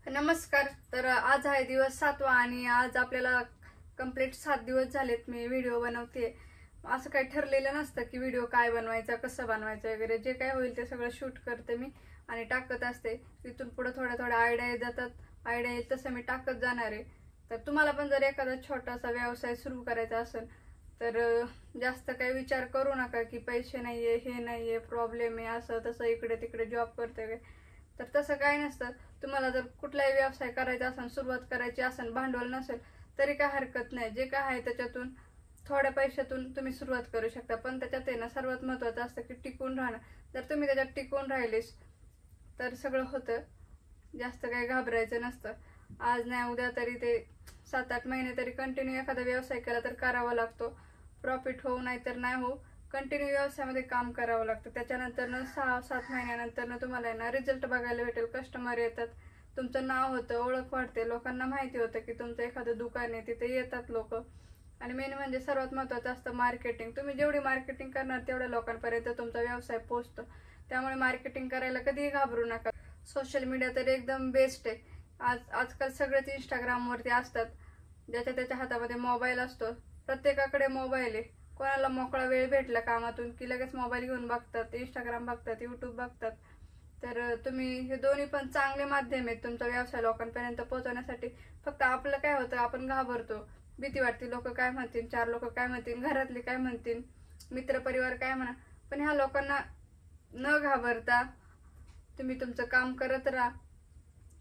नमस्कार. तर आज आहे दिवस 7वा आणि आज आपल्याला कंप्लीट 7 दिवस झालेत मी व्हिडिओ बनवते. असं काही ठरलेलं नसतं की व्हिडिओ काय बनवायचा, कसं बनवायचं वगैरे. जे काय होईल ते सगळं शूट करते मी आणि टाकत असते. तिथून पुढे थोड्या आयडिया येतात, आयडिया येईल तसं मी टाकत जाणार आहे. तर तुम्हाला पण जर एखादा छोटासा व्यवसाय सुरू करायचा असेल तर जास्त काही विचार करू नका की पैसे नाहीये, हे नाहीये, प्रॉब्लेम आहे, असं तसं, इकडे तिकडे जॉब करते. तर तसं काही नसतं. तुम्हाला जर कुठलाही व्यवसाय करायचा असेल, सुरुवात करायची असेल, भांडवल नसेल तरी काय हरकत नाही. जे काय आहे त्याच्यातून थोड्या पैशातून तुम्ही सुरुवात करू शकता. पण त्याच्यात आहे ना, सर्वात महत्त्वाचं असतं की टिकून राहणं. जर तुम्ही त्याच्यात टिकून राहिलेस तर सगळं होतं. जास्त काही घाबरायचं नसतं. आज नाही उद्या तरी ते 7-8 महिने तरी कंटिन्यू एखादा व्यवसाय केला तर करावा लागतो. प्रॉफिट होऊ नाही तर नाही हो, कंटिन्यू व्यवसायामध्ये काम करावं लागतं. त्याच्यानंतर 6-7 महिन्यानंतर तुम्हाला ना रिझल्ट बघायला भेटेल. कस्टमर येतात, तुमचं नाव होतं, ओळख वाढते, लोकांना माहिती होतं की तुमचं एखादं दुकान आहे, तिथे येतात लोक. आणि मेन म्हणजे सर्वात महत्त्वाचं असतं मार्केटिंग. तुम्ही जेवढी मार्केटिंग करणार तेवढ्या लोकांपर्यंत तुमचा व्यवसाय पोहोचतो. त्यामुळे मार्केटिंग करायला कधीही घाबरू नका. सोशल मीडिया तर एकदम बेस्ट आहे. आजकाल सगळेच इंस्टाग्रामवरती असतात. ज्याच्या त्याच्या हातामध्ये मोबाईल असतो. प्रत्येकाकडे मोबाईल आहे. कोणाला मोकळा वेळ भेटला कामातून की लगेच मोबाईल घेऊन बघतात, इंस्टाग्राम बघतात, यूट्यूब बघतात. तर तुम्ही हे दोन्ही पण चांगले माध्यम आहेत तुमचा व्यवसाय लोकांपर्यंत पोहोचवण्यासाठी. फक्त आपलं काय होतं, आपण घाबरतो, भीती वाटते. लोक काय म्हणतील, 4 लोक काय म्हणतील, घरातले काय म्हणतील, मित्रपरिवार काय म्हणा. पण ह्या लोकांना न घाबरता तुम्ही तुमचं काम करत राहा.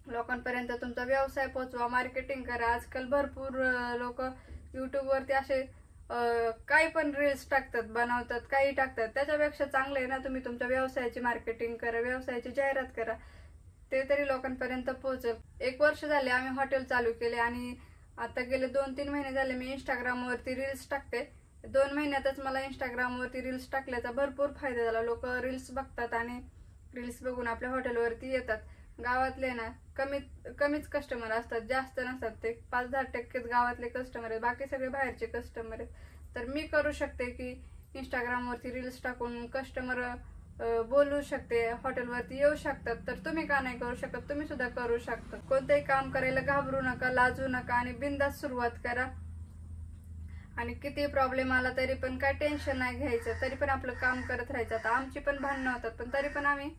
लोकांपर्यंत तुमचा व्यवसाय पोहोचवा, मार्केटिंग करा. आजकाल भरपूर लोक यूट्यूबवरती असे काही पण रील्स टाकतात, बनवतात, काही टाकतात. त्याच्यापेक्षा चांगलं आहे ना, तुम्ही तुमच्या व्यवसायाची मार्केटिंग करा, व्यवसायाची जाहिरात करा. ते तरी लोकांपर्यंत पोहोचेल. 1 वर्ष झाले आम्ही हॉटेल चालू केले आणि आता गेले 2-3 महिने झाले मी इंस्टाग्रामवरती रील्स टाकते. 2 महिन्यातच मला इंस्टाग्रामवरती रील्स टाकल्याचा भरपूर फायदा झाला. लोक रील्स बघतात आणि रील्स बघून आपल्या हॉटेलवरती येतात. गावातले ना कमीच कस्टमर असतात, जास्त नसतात. ते 5-10% गावातले कस्टमर आहेत, बाकी सगळे बाहेरचे कस्टमर आहेत. तर मी करू शकते की इंस्टाग्रामवरती रील्स टाकून कस्टमर बोलू शकते, हॉटेलवरती येऊ शकतात. तर तुम्ही का नाही करू शकत? तुम्ही सुद्धा करू शकता. कोणतंही काम करायला घाबरू नका, लाजू नका आणि बिनधास्त सुरुवात करा. आणि किती प्रॉब्लेम आला तरी पण काय टेन्शन नाही घ्यायचं, तरी पण आपलं काम करत राहायचं. आता आमची पण भांडणं होतात, पण तरी पण आम्ही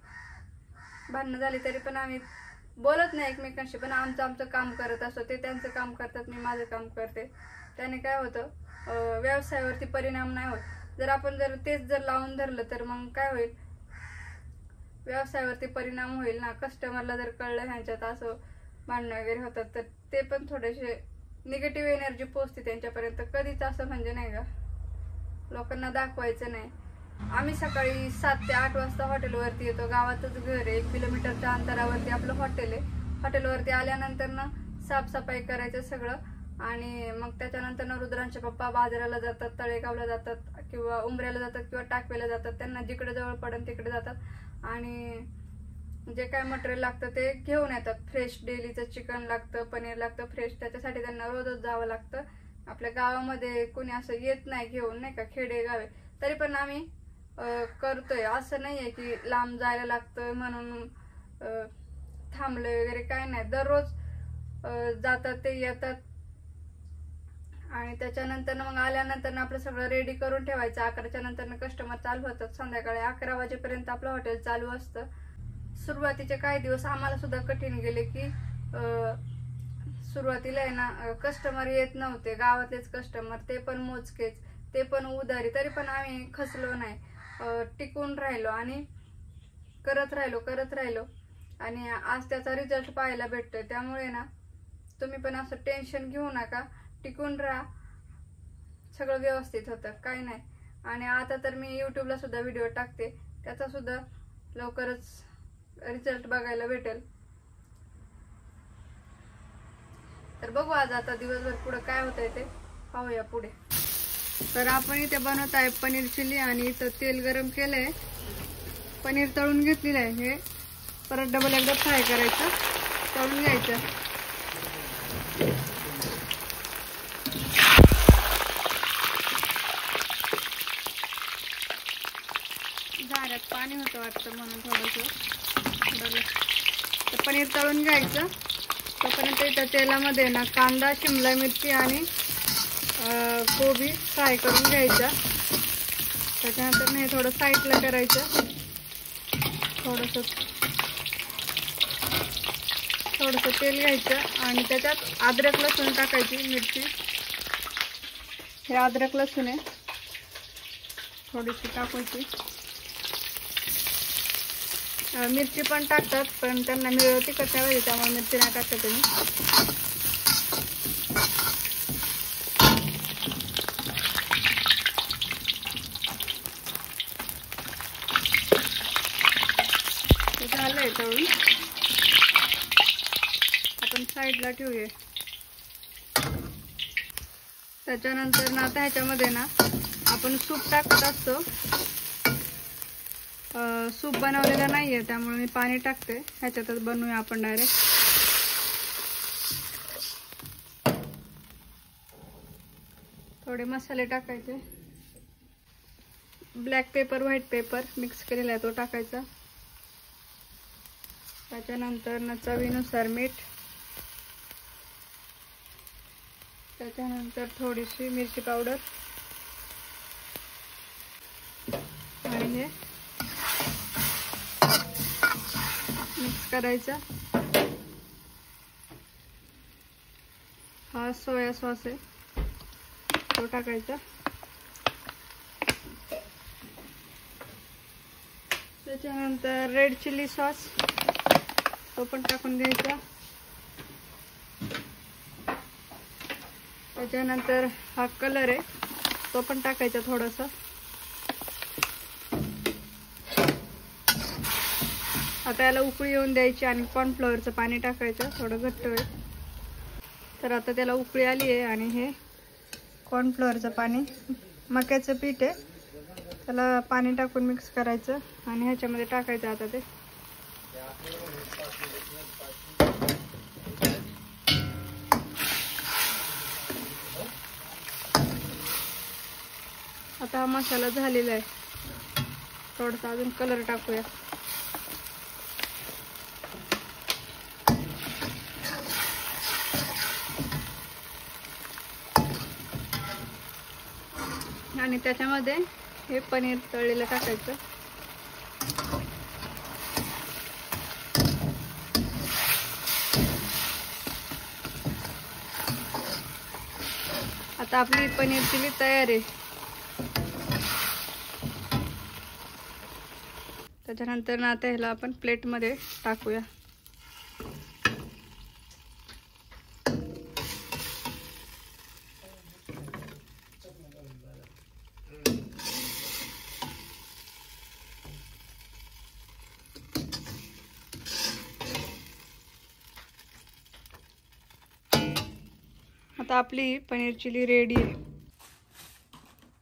भांडणं झाली तरी पण आम्ही बोलत नाही एकमेकांशी, पण आमचं काम करत असतो. ते त्यांचं काम करतात, मी माझं काम करते. त्याने काय होतं, व्यवसायावरती परिणाम नाही होत. जर आपण तेच लावून धरलं तर मग काय होईल, व्यवसायावरती परिणाम होईल ना. कस्टमरला जर कळलं ह्यांच्यात असं भांडणं वगैरे होतात तर ते पण थोडेसे निगेटिव्ह एनर्जी पोहोचते त्यांच्यापर्यंत. कधीच असं म्हणजे नाही का, लोकांना दाखवायचं नाही. आम्ही सकाळी 7 ते 8 वाजता हॉटेलवरती येतो. गावातच घर आहे, 1 किलोमीटरच्या अंतरावरती आपलं हॉटेल आहे. हॉटेलवरती आल्यानंतर ना साफसफाई करायचं सगळं. आणि मग त्याच्यानंतर ना रुद्रांचे पप्पा बाजाराला जातात, तळेगावला जातात किंवा उमऱ्याला जातात किंवा टाकवेला जातात. त्यांना जिकडे जवळ पडेल तिकडे जातात आणि जे काय मटेरियल लागतं ते घेऊन येतात. फ्रेश डेलीचं चिकन लागतं, पनीर लागतं फ्रेश. त्याच्यासाठी त्यांना रोजच जावं लागतं. आपल्या गावामध्ये कोणी असं येत नाही घेऊन, नाही का, खेडेगाव आहे. तरी पण आम्ही करतोय. असं नाही आहे की लांब जायला लागतं म्हणून थांबलं वगैरे काय नाही. दररोज जातात ते, येतात. आणि त्याच्यानंतर मग आल्यानंतर आपलं सगळं रेडी करून ठेवायचं. 11च्या नंतर कस्टमर चालू होतात. संध्याकाळी 11 वाजेपर्यंत आपलं हॉटेल चालू असतं. सुरुवातीचे काही दिवस आम्हाला सुद्धा कठीण गेले की सुरुवातीला आहे ना कस्टमर येत नव्हते. गावातलेच कस्टमर, ते पण मोजकेच, ते पण उधारी. तरी पण आम्ही खचलो नाही, टिकून राहिलो आणि करत राहिलो आणि आज त्याचा रिझल्ट पाहायला भेटतोय. त्यामुळे ना तुम्ही पण असं टेन्शन घेऊ नका, टिकून राहा, सगळं व्यवस्थित होतं, काही नाही. आणि आता तर मी यूट्यूबला सुद्धा व्हिडिओ टाकते, त्याचा सुद्धा लवकरच रिझल्ट बघायला भेटेल. तर बघू आज आता दिवसभर पुढे काय होतंय ते पाहूया पुढे. तर आपण इथे बनवत आहे पनीर चिली आणि इथं तेल गरम केलंय, पनीर तळून घेतलेलं आहे. हे परत डबल एकदा फ्राय करायचं, तळून घ्यायचं. झाऱ्यात पाणी होतं वाटतं म्हणून थोडंसं पनीर तळून घ्यायचं. त्या तेलामध्ये ना कांदा, शिमला मिरची आणि कोबी फ्राय करून घ्यायचा. त्याच्यानंतर नाही थोडं साईडला करायचं. थोडंसं तेल घ्यायचं आणि त्याच्यात अद्रक लसूण टाकायची. मिरची, हे अद्रक लसूण आहे, थोडीशी टाकायची. मिरची पण टाकतात, पण त्यांना तिखट नाही पाहिजे त्यामुळे मिरची नाही टाकत मी. झालंय तळून, आपण साईडला ठेवूया. त्याच्यानंतर ना आता ह्याच्यामध्ये ना आपण सूप टाकत असतो. सूप बनवलेलं नाहीये त्यामुळे मी पाणी टाकते. ह्याच्यातच बनवूया आपण डायरेक्ट. थोडे मसाले टाकायचे. Black paper, white paper mix केलेला आहे तो टाकायचा. त्याच्यानंतर ना चवीनुसार मीठ. त्याच्यानंतर थोडीशी मिरची पावडर आणि हे मिक्स करायचं. हा सोया सॉस आहे तो टाकायचा. त्याच्यानंतर रेड चिली सॉस तो पण टाकून घ्यायचा. त्याच्यानंतर हा कलर आहे तो पण टाकायचा थोडासा. आता याला उकळी येऊन द्यायची आणि कॉर्नफ्लॉवरचं पाणी टाकायचं, थोडं घट्ट होईल. तर आता त्याला उकळी आली आहे आणि हे कॉर्नफ्लॉवरचं पाणी, मक्याचं पीठ आहे, त्याला पाणी टाकून मिक्स करायचं आणि ह्याच्यामध्ये टाकायचं. आता ते आता हा मसाला झालेला आहे. थोडासा अजून कलर टाकूया. आणि त्याच्यामध्ये हे पनीर तळलेलं टाकायचं. आता आपली पनीर चिली तयार आहे. त्याच्यानंतर ना आता ह्याला आपण प्लेटमध्ये टाकूया. आता आपली पनीर चिली रेडी आहे.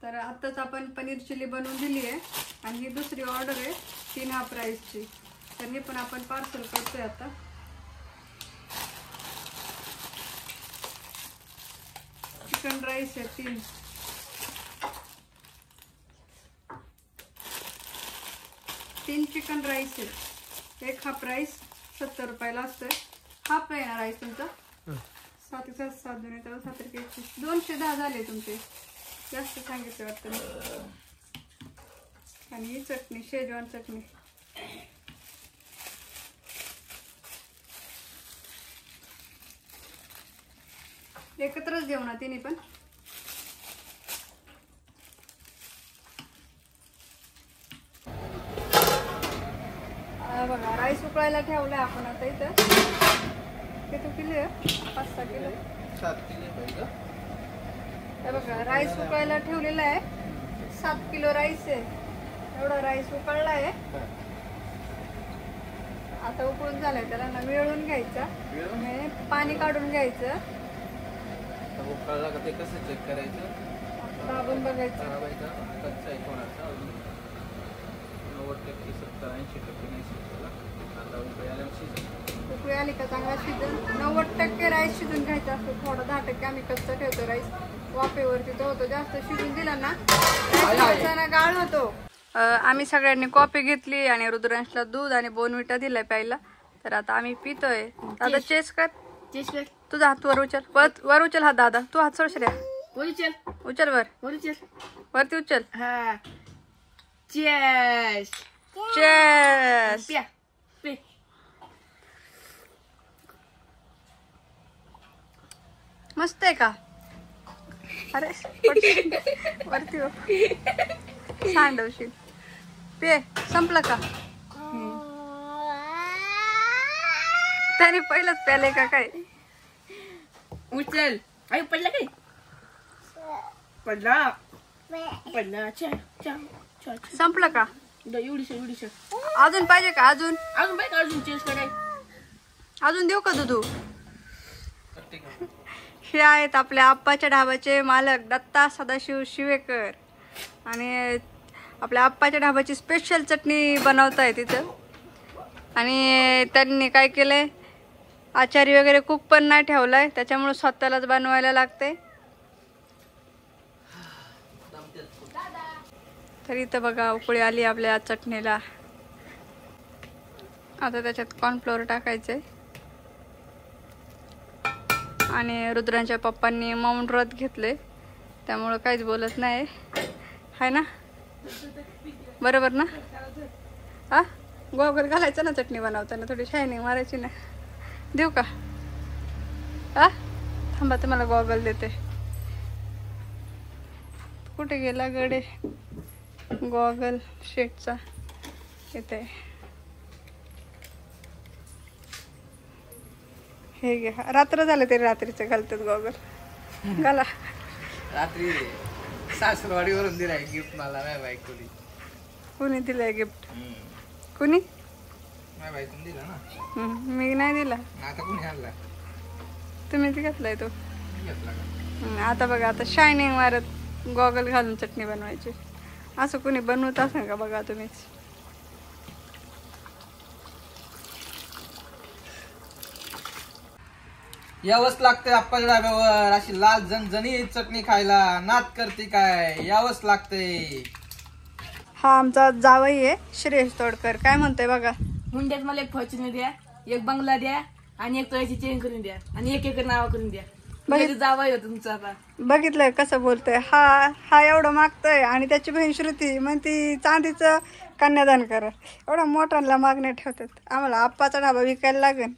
तर आताच आपण पनीर चिली बनवून दिली आहे आणि ही दुसरी ऑर्डर आहे 3 हाफ राईसची. तर हे पण आपण पार्सल करतोय आता. चिकन राईस आहे 3 चिकन राईस आहे. एक हाफ राईस 70 रुपयाला असतोय. हाफ आहे ना राईस तुमचा? 7 7 7 2 त्याला 7 210 झाले तुमचे. जास्त सांगितलं वाटतं. आणि ही चटणी, शेजवान चटणी. एकत्रच देऊ ना तिने पण. बघा राईस उकळायला ठेवलाय आपण आता इथं. किती किलो आहे? 5-6 किलो 7 किलो. हे बघा राईस उकळायला ठेवलेला आहे. 7 किलो राईस आहे. एवढा राईस उकळला आहे. आता उकळून झालाय. त्याला ना मिळून घ्यायचा आणि पाणी काढून घ्यायचं. उकळला का ते कसं चेक करायचं? दाबून बघायचं. कच्चा आहे थोडासा. 90% 70-80% नाही शिजवला. आता उकळी आली का चांगला शिजून 90% राईस शिजून घ्यायचा असतो. थोडा 10% आम्ही कच्चा ठेवतो राईस वाफेवरती. तो होतो जास्त शिजून दिला ना गाळ होतो. आम्ही सगळ्यांनी कॉफी घेतली आणि रुद्रांशला दूध आणि बोर्नव्हिटा दिलाय प्यायला. तर आता आम्ही पितोय. आता चेस कर. चेस्ट कर. तुझा हात वर उचल. वर उचल हात दादा. तू हात सोड श्रेया. वर उचल. उचल वर. वर उचल. वरती उचल. हा. चेस्ट. चेस. प्या. पे. मस्त आहे का? अरे पडशील. वरती हो. सांडवशील. पे संपलं का? त्याने पहिलंच प्याले का काय? उचल. आई पडला काय? पडला. पडला. छा छा छा. संपलं का? एवढीशा. अजून पाहिजे का? अजून बाई अजून चेस्ट कराय. अजून देऊ का दुधू? कट्टी का? हे आहेत आपल्या आप्पाच्या ढाबाचे मालक दत्ता सदाशिव शिवेकर. आणि आपल्या आप्पाच्या ढाबाची स्पेशल चटणी बनवताय तिथं. आणि त्यांनी काय केलंय, आचारी वगैरे कुक पण नाही ठेवलाय, त्याच्यामुळे स्वतःलाच बनवायला लागते. तर इथं बघा उकळी आली आपल्या चटणीला. आता त्याच्यात कॉर्नफ्लोअर टाकायचंय. आणि रुद्रांच्या पप्पांनी मौन व्रत घेतले, त्यामुळं काहीच बोलत नाही. हाय ना? बरोबर ना? हा, गॉगल घालायचं ना चटणी बनवताना, थोडी शायनिंग मारायची ना. देऊ का? हा, थांबा तुम्हाला गॉगल देते. कुठे गेला गडे गॉगल शेटचा? येते. हे घ्या. रात्र झालं तरी रात्रीचं घालतात गॉगल. घाला. रात्री सासरवाडीवरून दिलाय गिफ्ट मला माझ्या बायकोनी. कुणी दिलंय गिफ्ट? कुणी? माझ्या बायकोनी दिला ना. मी नाही दिला. आता कुणी आणला? तुम्हीच घेतलाय तो. घेतला का? आता बघा, आता शायनिंग मारत गॉगल घालून चटणी बनवायची. असं कुणी बनवत असेल का बघा तुम्हीच. यावंच लागते आप्पाच्या डाब्यावर. अशी लाल झणझणीत चटणी खायला नाद करते काय? यावंच लागते. हा आमचा जावई आहे श्रेयस तोडकर. काय म्हणतोय बघा. हुंड्यात मला एक फॉर्च्युनर द्या, एक बंगला द्या आणि एक तळ्याची चेन करून द्या आणि एक एकर नावा करून द्या. जावाय होतं तुमचं. आता बघितलंय कसं बोलतोय. हा एवढं मागतोय आणि त्याची बहीण श्रुती म्हणती चांदीचं कन्यादान करा. एवढा मोठ्यांना मागण्या ठेवतात. आम्हाला आप्पाचा ढाबा विकायला लागेल.